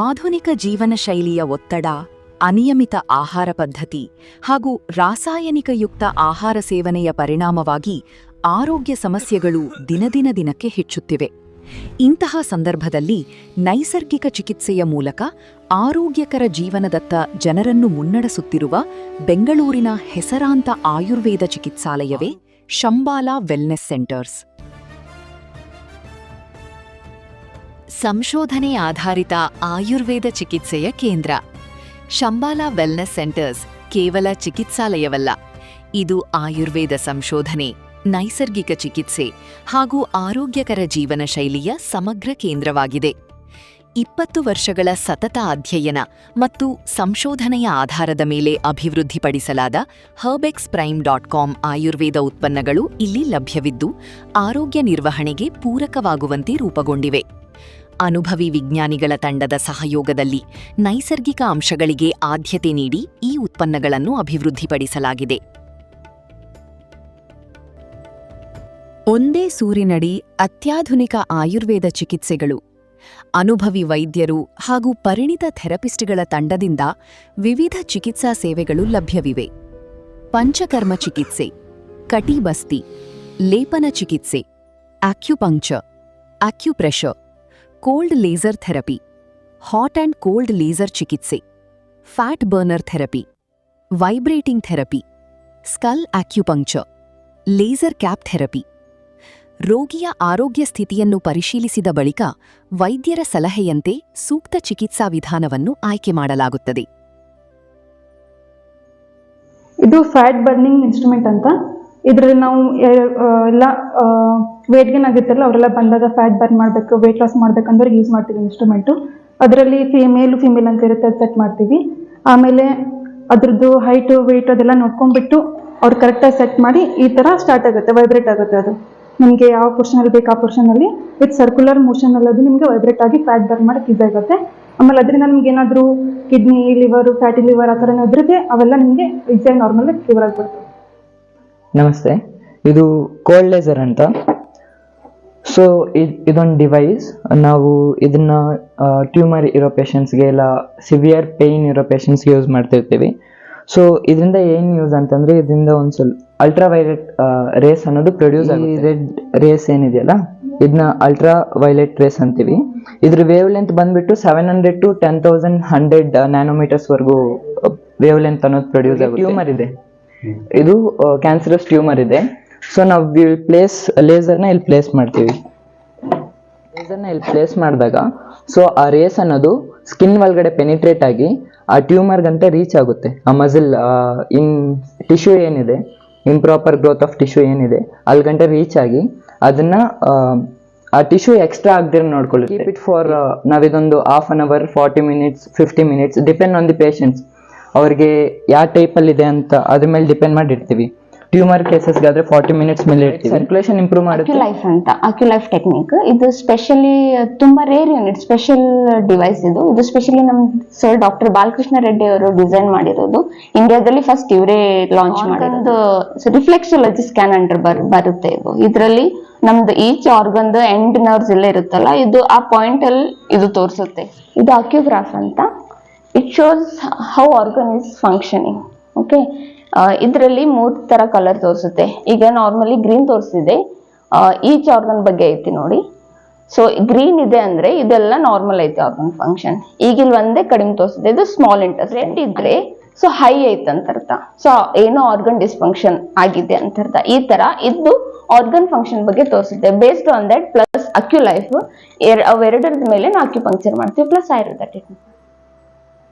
ಆಧುನಿಕ ಜೀವನ ಶೈಲಿಯ ಒತ್ತಡ, ಅನಿಯಮಿತ ಆಹಾರ ಪದ್ಧತಿ ಹಾಗೂ ರಾಸಾಯನಿಕಯುಕ್ತ ಆಹಾರ ಸೇವನೆಯ ಪರಿಣಾಮವಾಗಿ ಆರೋಗ್ಯ ಸಮಸ್ಯೆಗಳು ದಿನಕ್ಕೆ ಹೆಚ್ಚುತ್ತಿವೆ. ಇಂತಹ ಸಂದರ್ಭದಲ್ಲಿ ನೈಸರ್ಗಿಕ ಚಿಕಿತ್ಸೆಯ ಮೂಲಕ ಆರೋಗ್ಯಕರ ಜೀವನದತ್ತ ಜನರನ್ನು ಮುನ್ನಡೆಸುತ್ತಿರುವ ಬೆಂಗಳೂರಿನ ಹೆಸರಾಂತ ಆಯುರ್ವೇದ ಚಿಕಿತ್ಸಾಲಯವೇ ಶಂಬಾಲಾ ವೆಲ್ನೆಸ್ ಸೆಂಟರ್ಸ್. ಸಂಶೋಧನೆ ಆಧಾರಿತ ಆಯುರ್ವೇದ ಚಿಕಿತ್ಸೆಯ ಕೇಂದ್ರ ಶಂಬಾಲಾ ವೆಲ್ನೆಸ್ ಸೆಂಟರ್ಸ್ ಕೇವಲ ಚಿಕಿತ್ಸಾಲಯವಲ್ಲ, ಇದು ಆಯುರ್ವೇದ ಸಂಶೋಧನೆ, ನೈಸರ್ಗಿಕ ಚಿಕಿತ್ಸೆ ಹಾಗೂ ಆರೋಗ್ಯಕರ ಜೀವನ ಶೈಲಿಯ ಸಮಗ್ರ ಕೇಂದ್ರವಾಗಿದೆ. 20 ವರ್ಷಗಳ ಸತತ ಅಧ್ಯಯನ ಮತ್ತು ಸಂಶೋಧನೆಯ ಆಧಾರದ ಮೇಲೆ ಅಭಿವೃದ್ಧಿಪಡಿಸಲಾದ herbex.com ಆಯುರ್ವೇದ ಉತ್ಪನ್ನಗಳು ಇಲ್ಲಿ ಲಭ್ಯವಿದ್ದು, ಆರೋಗ್ಯ ನಿರ್ವಹಣೆಗೆ ಪೂರಕವಾಗುವಂತೆ ರೂಪುಗೊಂಡಿವೆ. ಅನುಭವಿ ವಿಜ್ಞಾನಿಗಳ ತಂಡದ ಸಹಯೋಗದಲ್ಲಿ ನೈಸರ್ಗಿಕ ಅಂಶಗಳಿಗೆ ಆದ್ಯತೆ ನೀಡಿ ಈ ಉತ್ಪನ್ನಗಳನ್ನು ಅಭಿವೃದ್ಧಿಪಡಿಸಲಾಗಿದೆ. ಒಂದೇ ಸೂರಿನಡಿ ಅತ್ಯಾಧುನಿಕ ಆಯುರ್ವೇದ ಚಿಕಿತ್ಸೆಗಳು, ಅನುಭವಿ ವೈದ್ಯರು ಹಾಗೂ ಪರಿಣಿತ ಥೆರಪಿಸ್ಟ್ಗಳ ತಂಡದಿಂದ ವಿವಿಧ ಚಿಕಿತ್ಸಾ ಸೇವೆಗಳು ಲಭ್ಯವಿವೆ. ಪಂಚಕರ್ಮ ಚಿಕಿತ್ಸೆ, ಕಟಿಬಸ್ತಿ, ಲೇಪನ ಚಿಕಿತ್ಸೆ, acupuncture, acupressure, cold laser therapy, hot and cold laser ಚಿಕಿತ್ಸೆ, fat burner therapy, vibrating therapy, skull acupuncture, laser cap therapy. ರೋಗಿಯ ಆರೋಗ್ಯ ಸ್ಥಿತಿಯನ್ನು ಪರಿಶೀಲಿಸಿದ ಬಳಿಕ ವೈದ್ಯರ ಸಲಹೆಯಂತೆ ಸೂಕ್ತ ಚಿಕಿತ್ಸಾ ವಿಧಾನವನ್ನು ಆಯ್ಕೆ ಮಾಡಲಾಗುತ್ತದೆ. ಇದು ಫ್ಯಾಟ್ ಬರ್ನಿಂಗ್ ಇನ್ಸ್ಟ್ರೂಮೆಂಟ್ ಅಂತ. ಇದರಲ್ಲಿ ನಾವು ಎಲ್ಲ ವೇಟ್ ಗೇನ್ ಆಗಿರ್ತಾರಲ್ಲ, ಅವರೆಲ್ಲ ಬಂದಾಗ ಫ್ಯಾಟ್ ಬರ್ನ್ ಮಾಡಬೇಕು, ವೇಟ್ ಲಾಸ್ ಮಾಡ್ಬೇಕಂದ್ರೆ ಯೂಸ್ ಮಾಡ್ತೀವಿ ಇನ್ಸ್ಟ್ರೂಮೆಂಟು. ಅದರಲ್ಲಿ ಮೇಲು ಫಿಮೇಲ್ ಅಂತ ಇರುತ್ತೆ, ಅದು ಸೆಟ್ ಮಾಡ್ತೀವಿ. ಆಮೇಲೆ ಅದ್ರದ್ದು ಹೈಟು ವೆಯ್ಟ್ ಅದೆಲ್ಲ ನೋಡ್ಕೊಂಡ್ಬಿಟ್ಟು ಅವ್ರು ಕರೆಕ್ಟಾಗಿ ಸೆಟ್ ಮಾಡಿ ಈ ಥರ ಸ್ಟಾರ್ಟ್ ಆಗುತ್ತೆ, ವೈಬ್ರೇಟ್ ಆಗುತ್ತೆ. ಅದು ನಿಮಗೆ ಯಾವ ಪೋರ್ಷನಲ್ಲಿ ಬೇಕು ಆ ಪೋರ್ಷನಲ್ಲಿ ವಿತ್ ಸರ್ಕ್ಯುಲರ್ ಮೋಷನಲ್ಲಿ ಅದು ನಿಮಗೆ ವೈಬ್ರೇಟ್ ಆಗಿ ಫ್ಯಾಟ್ ಬರ್ನ್ ಮಾಡೋಕ್ಕೆ ಯೂಸ್ ಆಗುತ್ತೆ. ಆಮೇಲೆ ಅದರಿಂದ ನಿಮ್ಗೆ ಏನಾದರೂ ಕಿಡ್ನಿ, ಲಿವರು, ಫ್ಯಾಟಿ ಲಿವರ್ ಆ ಥರ ಏನಾದ್ರೂ ಅವೆಲ್ಲ ನಿಮಗೆ ಎಕ್ಸಾಕ್ಟ್ ನಾರ್ಮಲ್ ಕ್ಯೂರ್ ಆಗಿಬಿಡ್ತದೆ. ನಮಸ್ತೆ, ಇದು ಕೋಲ್ಡ್ ಲೇಸರ್ ಅಂತ. ಸೊ ಇದೊಂದು ಡಿವೈಸ್. ನಾವು ಇದನ್ನ ಟ್ಯೂಮರ್ ಇರೋ ಪೇಷಂಟ್ಸ್ಗೆ ಇಲ್ಲ ಸಿವಿಯರ್ ಪೇಯ್ನ್ ಇರೋ ಪೇಷಂಟ್ಸ್ಗೆ ಯೂಸ್ ಮಾಡ್ತಿರ್ತೀವಿ. ಸೊ ಇದರಿಂದ ಏನು ಯೂಸ್ ಅಂತಂದರೆ, ಇದರಿಂದ ಒಂದು ಸ್ವಲ್ಪ ಅಲ್ಟ್ರಾ ವೈಲೆಟ್ ರೇಸ್ ಅನ್ನೋದು ಪ್ರೊಡ್ಯೂಸ್ ಆಗಿ, ರೆಡ್ ರೇಸ್ ಏನಿದೆಯಲ್ಲ ಇದನ್ನ ಅಲ್ಟ್ರಾ ವೈಲೆಟ್ ರೇಸ್ ಅಂತೀವಿ. ಇದ್ರ ವೇವ್ ಲೆಂತ್ ಬಂದ್ಬಿಟ್ಟು 700 to 10,100 ನ್ಯಾನೋಮೀಟರ್ಸ್ವರೆಗೂ ವೇವ್ ಲೆಂತ್ ಅನ್ನೋದು ಪ್ರೊಡ್ಯೂಸ್ ಆಗುತ್ತೆ. ಟ್ಯೂಮರ್ ಇದೆ, ಇದು ಕ್ಯಾನ್ಸರಸ್ ಟ್ಯೂಮರ್ ಇದೆ. ಸೊ ನಾವು ಲೇಸರ್ನ ಇಲ್ಲಿ ಪ್ಲೇಸ್ ಮಾಡ್ತೀವಿ. ಲೇಸರ್ನ ಇಲ್ಲಿ ಪ್ಲೇಸ್ ಮಾಡಿದಾಗ ಸೊ ಆ ರೇಸ್ ಅನ್ನೋದು ಸ್ಕಿನ್ ಒಳಗಡೆ ಪೆನಿಟ್ರೇಟ್ ಆಗಿ ಆ ಟ್ಯೂಮರ್ಗಂತ ರೀಚ್ ಆಗುತ್ತೆ. ಆ ಮಸಲ್ ಇನ್ ಟಿಶ್ಯೂ ಏನಿದೆ, ಇಂಪ್ರಾಪರ್ ಗ್ರೋತ್ ಆಫ್ ಟಿಶ್ಯೂ ಏನಿದೆ ಅಲ್ಲಿಗಂಟ ರೀಚ್ ಆಗಿ ಅದನ್ನ ಆ ಟಿಶ್ಯೂ ಎಕ್ಸ್ಟ್ರಾ ಆಗದಿರೋ ನೋಡ್ಕೊಳ್ಳಿ. ಕೀಪ್ ಇಟ್ ಫಾರ್ ನಾವಿದೊಂದು half an hour, 40 minutes, 50 minutes depend on the patients. ಅವ್ರಿಗೆ ಯಾವ ಟೈಪಲ್ಲಿ ಇದೆ ಅಂತ ಅದ್ರ ಮೇಲೆ ಡಿಪೆಂಡ್ ಮಾಡಿರ್ತೀವಿ. ಟ್ಯೂಮರ್ ಕೇಸಸ್ಗಾದ್ರೆ 40 minutes ಮೇಲೆ ಇರ್ತೀವಿ. ಸರ್ಕ್ಯುಲೇಷನ್ ಇಂಪ್ರೂವ್ ಮಾಡುತ್ತೆ. ಆಕ್ಯುಲೈಫ್ ಅಂತ, ಆಕ್ಯುಲೈಫ್ ಟೆಕ್ನಿಕ್. ಇದು ಸ್ಪೆಷಲಿ ತುಂಬಾ ರೇರ್ ಯೂನಿಟ್, ಸ್ಪೆಷಲ್ ಡಿವೈಸ್ ಇದು. ಇದು ಸ್ಪೆಷಲಿ ನಮ್ಮ ಸರ್ ಡಾಕ್ಟರ್ ಬಾಲಕೃಷ್ಣ ರೆಡ್ಡಿ ಅವರು ಡಿಸೈನ್ ಮಾಡಿರೋದು. ಇಂಡಿಯಾದಲ್ಲಿ ಫಸ್ಟ್ ಇವರೇ ಲಾಂಚ್ ಮಾಡಿರೋದು. ರಿಫ್ಲೆಕ್ಸಾಲಜಿ ಸ್ಕ್ಯಾನ್ ಅಂಡರ್ ಬರುತ್ತೆ ಇದು. ಇದರಲ್ಲಿ ನಮ್ದು ಈಚ್ ಆರ್ಗನ್ ಎಂಡ್ ನರ್ವ್ಸ್ ಎಲ್ಲ ಇರುತ್ತಲ್ಲ, ಇದು ಆ ಪಾಯಿಂಟ್ ಅಲ್ಲಿ ಇದು ತೋರಿಸುತ್ತೆ. ಇದು ಆಕ್ಯುಗ್ರಾಫ್ ಅಂತ. It shows how organ is functioning. Okay, ಇದರಲ್ಲಿ 3 ತರ ಕಲರ್ ತೋರಿಸುತ್ತೆ. ಈಗ ನಾರ್ಮಲಿ ಗ್ರೀನ್ ತೋರಿಸಿದೆ, ಈಚ್ ಆರ್ಗನ್ ಬಗ್ಗೆ ಐತಿ ನೋಡಿ. ಸೊ ಗ್ರೀನ್ ಇದೆ ಅಂದ್ರೆ ಇದೆಲ್ಲ ನಾರ್ಮಲ್ ಐತಿ ಆರ್ಗನ್ ಫಂಕ್ಷನ್. ಈಗ ಇಲ್ಲಿ ಒಂದೇ ಕಡಿಮೆ ತೋರಿಸಿದೆ, ಇದು ಸ್ಮಾಲ್ ಇಂಟ್ರೆಸ್ಟ್. ರೆಡ್ ಇದ್ರೆ ಸೊ ಹೈ ಐತೆ ಅಂತ ಅರ್ಥ. ಸೊ ಏನೋ ಆರ್ಗನ್ ಡಿಸ್ಫಂಕ್ಷನ್ ಆಗಿದೆ ಅಂತ ಅರ್ಥ. ಈ ತರ ಇದು ಆರ್ಗನ್ ಫಂಕ್ಷನ್ ಬಗ್ಗೆ ತೋರಿಸುತ್ತೆ. ಬೇಸ್ಡ್ ಆನ್ ದಟ್ ಪ್ಲಸ್ ಅಕ್ಯುಲೈಫ್ ಅವೆರಡರ ಮೇಲೆ ನಾವು ಅಕ್ಯುಪಂಕ್ಚರ್ ಮಾಡ್ತೀವಿ, ಪ್ಲಸ್ ಆಯುರ್ವೇದ ಟೆಕ್ನಿಕ್.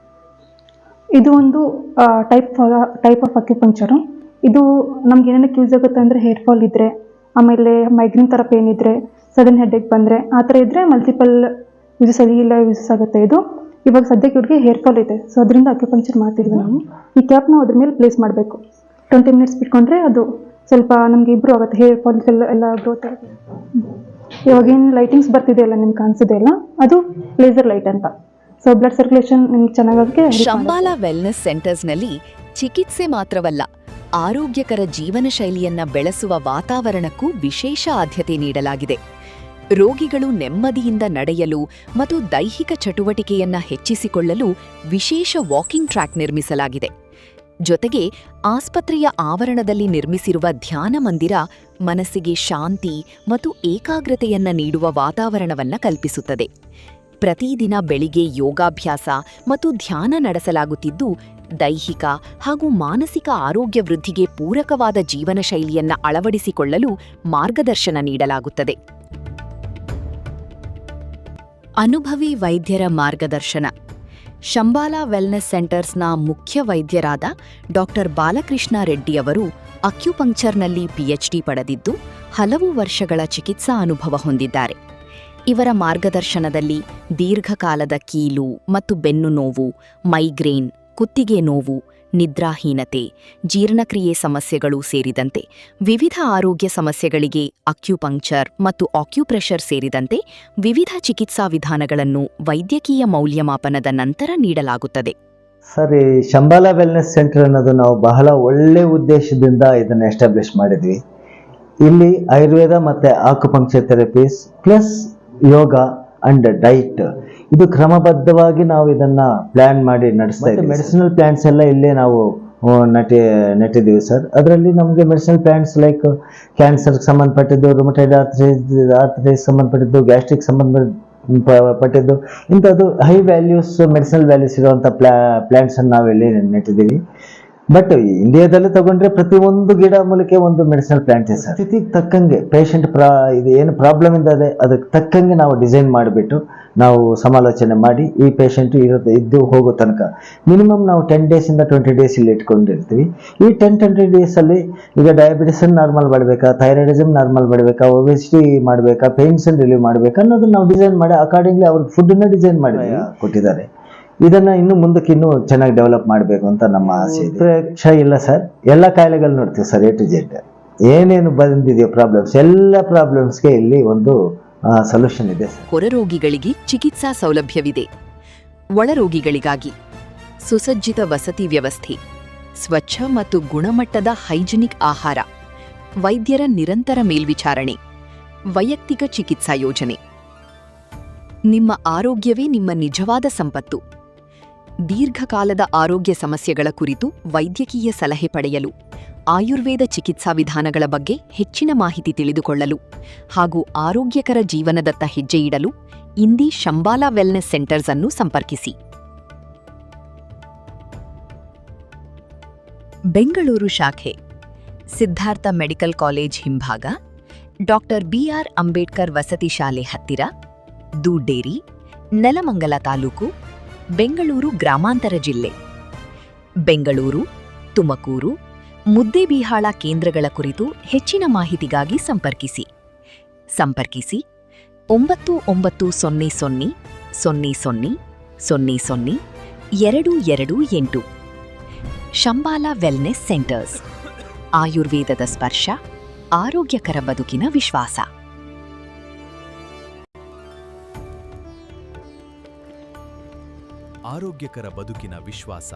ಇದು ಒಂದು ಟೈಪ್ ಆಫ್ ಅಕ್ಯುಪಂಕ್ಚರು. ಇದು ನಮ್ಗೆ ಏನೇನಕ್ಕೆ ಯೂಸ್ ಆಗುತ್ತೆ ಅಂದರೆ, ಹೇರ್ ಫಾಲ್ ಇದ್ದರೆ, ಆಮೇಲೆ ಮೈಗ್ರೇನ್ ಥರ ಪೇನ್ ಇದ್ದರೆ, ಸಡನ್ ಹೆಡ್ಏಕ್ ಬಂದರೆ ಆ ಥರ ಇದ್ದರೆ ಮಲ್ಟಿಪಲ್ ಯೂಸಸ್ ಆಗುತ್ತೆ ಇದು. ಇವಾಗ ಸದ್ಯಕ್ಕೆ ಇವ್ರಿಗೆ ಹೇರ್ ಫಾಲ್ ಇದೆ, ಸೊ ಅದರಿಂದ ಅಕ್ಯುಪಂಕ್ಚರ್ ಮಾಡ್ತಿದ್ವಿ ನಾವು. ಈ ಕ್ಯಾಪ್ ನಾವು ಅದ್ರ ಮೇಲೆ ಪ್ಲೇಸ್ ಮಾಡಬೇಕು. 20 minutes ಬಿಟ್ಕೊಂಡ್ರೆ ಅದು ಸ್ವಲ್ಪ ನಮಗೆ ಇಂಪ್ರೂವ್ ಆಗುತ್ತೆ. ಹೇರ್ ಫಾಲ್ ಎಲ್ಲ ಗ್ರೋತ್ ಆಗುತ್ತೆ. ಇವಾಗೇನು ಲೈಟಿಂಗ್ಸ್ ಬರ್ತಿದೆಯಲ್ಲ ನಿಮ್ಗೆ ಕಾಣಿಸಿದೆಯಲ್ಲ, ಅದು ಲೇಸರ್ ಲೈಟ್ ಅಂತ. ಸೊ ಬ್ಲಡ್ ಸರ್ಕ್ಯುಲೇಷನ್ ನಿಮ್ಗೆ ಚೆನ್ನಾಗಿ. ಶಂಬಾಲಾ ವೆಲ್ನೆಸ್ ಸೆಂಟರ್ಸ್ನಲ್ಲಿ ಚಿಕಿತ್ಸೆ ಮಾತ್ರವಲ್ಲ, ಆರೋಗ್ಯಕರ ಜೀವನ ಶೈಲಿಯನ್ನ ಬೆಳೆಸುವ ವಾತಾವರಣಕ್ಕೂ ವಿಶೇಷ ಆದ್ಯತೆ ನೀಡಲಾಗಿದೆ. ರೋಗಿಗಳು ನೆಮ್ಮದಿಯಿಂದ ನಡೆಯಲು ಮತ್ತು ದೈಹಿಕ ಚಟುವಟಿಕೆಯನ್ನ ಹೆಚ್ಚಿಸಿಕೊಳ್ಳಲು ವಿಶೇಷ ವಾಕಿಂಗ್ ಟ್ರ್ಯಾಕ್ ನಿರ್ಮಿಸಲಾಗಿದೆ. ಜೊತೆಗೆ ಆಸ್ಪತ್ರೆಯ ಆವರಣದಲ್ಲಿ ನಿರ್ಮಿಸಿರುವ ಧ್ಯಾನ ಮಂದಿರ ಮನಸ್ಸಿಗೆ ಶಾಂತಿ ಮತ್ತು ಏಕಾಗ್ರತೆಯನ್ನ ನೀಡುವ ವಾತಾವರಣವನ್ನ ಕಲ್ಪಿಸುತ್ತದೆ. ಪ್ರತಿದಿನ ಬೆಳಿಗ್ಗೆ ಯೋಗಾಭ್ಯಾಸ ಮತ್ತು ಧ್ಯಾನ ನಡೆಸಲಾಗುತ್ತಿದ್ದು, ದೈಹಿಕ ಹಾಗೂ ಮಾನಸಿಕ ಆರೋಗ್ಯ ವೃದ್ಧಿಗೆ ಪೂರಕವಾದ ಜೀವನ ಶೈಲಿಯನ್ನ ಅಳವಡಿಸಿಕೊಳ್ಳಲು ಮಾರ್ಗದರ್ಶನ ನೀಡಲಾಗುತ್ತದೆ. ಅನುಭವಿ ವೈದ್ಯರ ಮಾರ್ಗದರ್ಶನ. ಶಂಬಾಲಾ ವೆಲ್ನೆಸ್ ಸೆಂಟರ್ಸ್ನ ಮುಖ್ಯ ವೈದ್ಯರಾದ ಡಾಕ್ಟರ್ ಬಾಲಕೃಷ್ಣ ರೆಡ್ಡಿ ಅವರು ಅಕ್ಯುಪಂಕ್ಚರ್ನಲ್ಲಿ ಪಿಎಚ್ಡಿ ಪಡೆದಿದ್ದು, ಹಲವು ವರ್ಷಗಳ ಚಿಕಿತ್ಸಾ ಅನುಭವ ಹೊಂದಿದ್ದಾರೆ. ಇವರ ಮಾರ್ಗದರ್ಶನದಲ್ಲಿ ದೀರ್ಘಕಾಲದ ಕೀಲು ಮತ್ತು ಬೆನ್ನು ನೋವು, ಮೈಗ್ರೇನ್, ಕುತ್ತಿಗೆ ನೋವು, ನಿದ್ರಾಹೀನತೆ, ಜೀರ್ಣಕ್ರಿಯೆ ಸಮಸ್ಯೆಗಳು ಸೇರಿದಂತೆ ವಿವಿಧ ಆರೋಗ್ಯ ಸಮಸ್ಯೆಗಳಿಗೆ ಅಕ್ಯುಪಂಕ್ಚರ್ ಮತ್ತು ಆಕ್ಯುಪ್ರೆಷರ್ ಸೇರಿದಂತೆ ವಿವಿಧ ಚಿಕಿತ್ಸಾ ವಿಧಾನಗಳನ್ನು ವೈದ್ಯಕೀಯ ಮೌಲ್ಯಮಾಪನದ ನಂತರ ನೀಡಲಾಗುತ್ತದೆ. ಸರ್, ಈ ಶಂಬಾಲಾ ವೆಲ್ನೆಸ್ ಸೆಂಟರ್ ಅನ್ನೋದು ನಾವು ಬಹಳ ಒಳ್ಳೆ ಉದ್ದೇಶದಿಂದ ಇದನ್ನು ಎಸ್ಟಾಬ್ಲಿಷ್ ಮಾಡಿದ್ವಿ. ಇಲ್ಲಿ ಆಯುರ್ವೇದ ಮತ್ತು acupuncture therapies plus yoga and diet, ಇದು ಕ್ರಮಬದ್ಧವಾಗಿ ನಾವು ಇದನ್ನ ಪ್ಲಾನ್ ಮಾಡಿ ನಡೆಸ್ತಾ ಇದ್ದೀವಿ. ಮೆಡಿಸಿನಲ್ ಪ್ಲಾಂಟ್ಸ್ ಎಲ್ಲ ಇಲ್ಲೇ ನಾವು ನೆಟ್ಟಿದ್ದೀವಿ ಸರ್. ಅದರಲ್ಲಿ ನಮಗೆ ಮೆಡಿಸಿನಲ್ ಪ್ಲಾಂಟ್ಸ್ ಲೈಕ್ ಕ್ಯಾನ್ಸರ್ಗೆ ಸಂಬಂಧಪಟ್ಟಿದ್ದು, ರುಮಟೈಡ್ ಆರ್ಥ್ರೈಟಿಸ್ ಸಂಬಂಧಪಟ್ಟಿದ್ದು, ಗ್ಯಾಸ್ಟ್ರಿಕ್ ಸಂಬಂಧಪಟ್ಟಿದ್ದು, ಇಂಥದ್ದು ಹೈ ವ್ಯಾಲ್ಯೂಸ್ ಮೆಡಿಸಿನಲ್ ವ್ಯಾಲ್ಯೂಸ್ ಇರುವಂಥ ಪ್ಲಾಂಟ್ಸನ್ನು ನಾವಿಲ್ಲಿ ನೆಟ್ಟಿದ್ದೀವಿ. ಬಟ್ ಇಂಡಿಯಾದಲ್ಲಿ ತಗೊಂಡ್ರೆ ಪ್ರತಿಯೊಂದು ಗಿಡ ಮೂಲಿಕೆ ಒಂದು ಮೆಡಿಸಿನಲ್ ಪ್ಲಾಂಟ್ ಇದೆ ಸರ್. ಸ್ಥಿತಿಗೆ ತಕ್ಕಂಗೆ ಪೇಷಂಟ್ ಇದು ಏನು ಪ್ರಾಬ್ಲಮ್ ಇದೆ ಅದಕ್ಕೆ ತಕ್ಕಂಗೆ ನಾವು ಡಿಸೈನ್ ಮಾಡಿಬಿಟ್ಟು ನಾವು ಸಮಾಲೋಚನೆ ಮಾಡಿ ಈ ಪೇಷಂಟು ಇದ್ದು ಹೋಗೋ ತನಕ ಮಿನಿಮಮ್ ನಾವು 10 ಡೇಸಿಂದ 20 ಡೇಸ್ ಇಲ್ಲಿ ಇಟ್ಕೊಂಡಿರ್ತೀವಿ. ಈ 10-20 ಡೇಸಲ್ಲಿ ಈಗ ಡಯಾಬಿಟಿಸನ್ ನಾರ್ಮಲ್ ಮಾಡಬೇಕಾ, ಥೈರಾಯ್ಡಿಸಮ್ ನಾರ್ಮಲ್ ಮಾಡಬೇಕಾ, ಒಬೆಸಿಟಿ ಮಾಡಬೇಕಾ, ಪೇನ್ಸನ್ನು ರಿಲೀವ್ ಮಾಡಬೇಕಾ ಅನ್ನೋದನ್ನ ನಾವು ಡಿಸೈನ್ ಮಾಡಿ ಅಕಾರ್ಡಿಂಗ್ಲಿ ಅವ್ರಿಗೆ ಫುಡ್ಡನ್ನ ಡಿಸೈನ್ ಮಾಡಿ ಕೊಟ್ಟಿದ್ದಾರೆ. ಇದನ್ನ ಇನ್ನು ಮುಂದಕ್ಕೆ ಇನ್ನೂ ಚೆನ್ನಾಗಿ ಡೆವಲಪ್ ಮಾಡಬೇಕು ಅಂತ ನಮ್ಮ ಆಸೆ ಇದೆ. ಇಲ್ಲ ಸರ್, ಎಲ್ಲ ಕಾಯಿಲೆಗಳು ನೋಡ್ತೀವಿ ಸರ್, A to Z ಏನೇನು ಬಂದಿದೆಯೋ ಪ್ರಾಬ್ಲಮ್ಸ್, ಎಲ್ಲ ಪ್ರಾಬ್ಲಮ್ಸ್ಗೆ ಇಲ್ಲಿ ಒಂದು ಸೊಲ್ಯೂಷನ್ ಇದೆ ಸರ್. ಹೊರರೋಗಿಗಳಿಗೆ ಚಿಕಿತ್ಸಾ ಸೌಲಭ್ಯವಿದೆ. ಒಳರೋಗಿಗಳಿಗಾಗಿ ಸುಸಜ್ಜಿತ ವಸತಿ ವ್ಯವಸ್ಥೆ, ಸ್ವಚ್ಛ ಮತ್ತು ಗುಣಮಟ್ಟದ ಹೈಜಿನಿಕ್ ಆಹಾರ, ವೈದ್ಯರ ನಿರಂತರ ಮೇಲ್ವಿಚಾರಣೆ, ವೈಯಕ್ತಿಕ ಚಿಕಿತ್ಸಾ ಯೋಜನೆ. ನಿಮ್ಮ ಆರೋಗ್ಯವೇ ನಿಮ್ಮ ನಿಜವಾದ ಸಂಪತ್ತು. ದೀರ್ಘಕಾಲದ ಆರೋಗ್ಯ ಸಮಸ್ಯೆಗಳ ಕುರಿತು ವೈದ್ಯಕೀಯ ಸಲಹೆ ಪಡೆಯಲು, ಆಯುರ್ವೇದ ಚಿಕಿತ್ಸಾ ವಿಧಾನಗಳ ಬಗ್ಗೆ ಹೆಚ್ಚಿನ ಮಾಹಿತಿ ತಿಳಿದುಕೊಳ್ಳಲು ಹಾಗೂ ಆರೋಗ್ಯಕರ ಜೀವನದತ್ತ ಹೆಜ್ಜೆ ಇಡಲು ಇಂದಿ ಶಂಬಾಲಾ ವೆಲ್ನೆಸ್ ಸೆಂಟರ್ಸ್ ಅನ್ನು ಸಂಪರ್ಕಿಸಿ. ಬೆಂಗಳೂರು ಶಾಖೆ, ಸಿದ್ಧಾರ್ಥ ಮೆಡಿಕಲ್ ಕಾಲೇಜ್ ಹಿಂಭಾಗ, ಡಾಕ್ಟರ್ BR ಅಂಬೇಡ್ಕರ್ ವಸತಿ ಶಾಲೆ ಹತ್ತಿರ, ದೂಡೇರಿ, ನೆಲಮಂಗಲ ತಾಲೂಕು, ಬೆಂಗಳೂರು ಗ್ರಾಮಾಂತರ ಜಿಲ್ಲೆ. ಬೆಂಗಳೂರು, ತುಮಕೂರು, ಮುದ್ದೇಬಿಹಾಳ ಕೇಂದ್ರಗಳ ಕುರಿತು ಹೆಚ್ಚಿನ ಮಾಹಿತಿಗಾಗಿ ಸಂಪರ್ಕಿಸಿ 9900 00 00 228. ಶಂಬಾಲಾ ವೆಲ್ನೆಸ್ ಸೆಂಟರ್ಸ್. ಆಯುರ್ವೇದದ ಸ್ಪರ್ಶ, ಆರೋಗ್ಯಕರ ಬದುಕಿನ ವಿಶ್ವಾಸ. ಆರೋಗ್ಯಕರ ಬದುಕಿನ ವಿಶ್ವಾಸ.